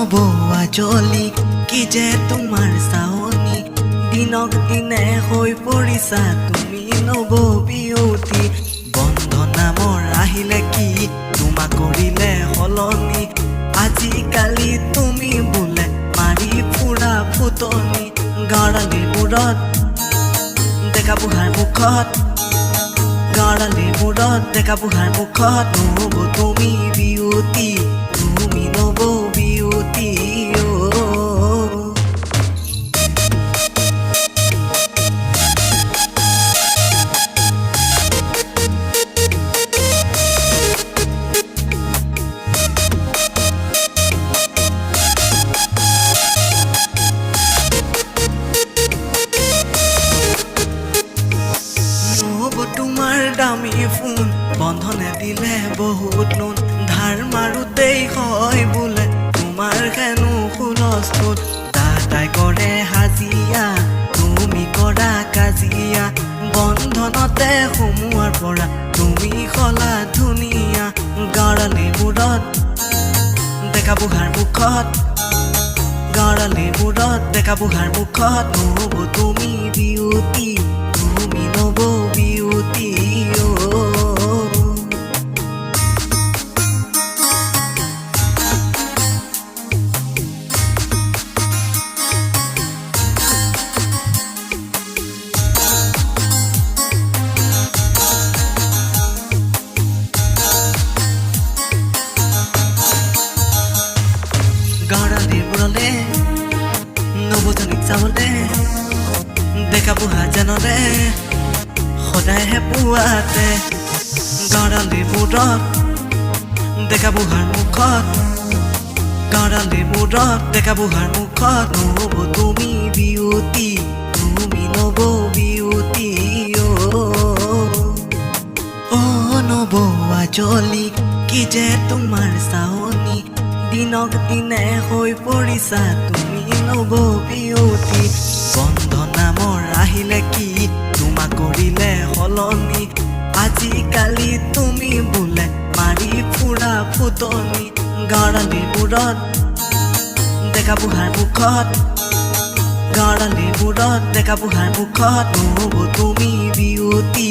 নবৌৱা জলি কি যে তোমাৰ চাৱনি দিনক দিনে হৈ পৰিছা তুমি নববিয়তি বন্ধনামৰ আহিলে কি তোমাক কৰিলে সলনি আজিকালি তুমি বোলে মাৰি ফুৰা ফুটনি গাড়ালিবোৰত দেখা বুঢ়াৰ মুখত গাড়ালিবোৰত দেখা বুঢ়াৰ মুখত নব তুমি বিয়তি তুমি নববিয়তি তোমাৰ দামী ফোন বন্ধনে দিলে বহুত লোন ধাৰ মাৰোতেই হয় বোলে তোমাৰ হেনো হুলস্থুল দাদাই কৰে হাজিয়া তুমি কৰা কাজিয়া বন্ধনতে সোমোৱাৰ পৰা তুমি হলা ধুনীয়া গাড়ালিবোৰত দেখা বুঢ়াৰ মুখত গাড়ালিবোৰত দেখা বুঢ়াৰ মুখত নব তুমি বিয়তি তুমি নববিয়তি গাড়ালিবোৰলে নবজনীক যাবলে দেখা বুঢ়া জানৰে সদায়হে পুৱাতে গাড়ালিবোৰত দেখা বুঢ়াৰ মুখত গাড়ালিবোৰত দেখা বুঢ়াৰ মুখত নব তুমি বিয়তি তুমি নববিয়তি অ নবৌৱা জলি কি যে তোমাৰ চাৱনি দিনক দিনে হৈ পৰিছা তুমি নববিয়তি বন্ধনামৰ আহিলে কি তোমাক কৰিলে সলনি আজিকালি তুমি বোলে মাৰি ফুৰা ফুটনি গাড়ালিবোৰত দেখা বুঢ়াৰ মুখত গাড়ালিবোৰত দেখা বুঢ়াৰ মুখত নব তুমি বিয়তি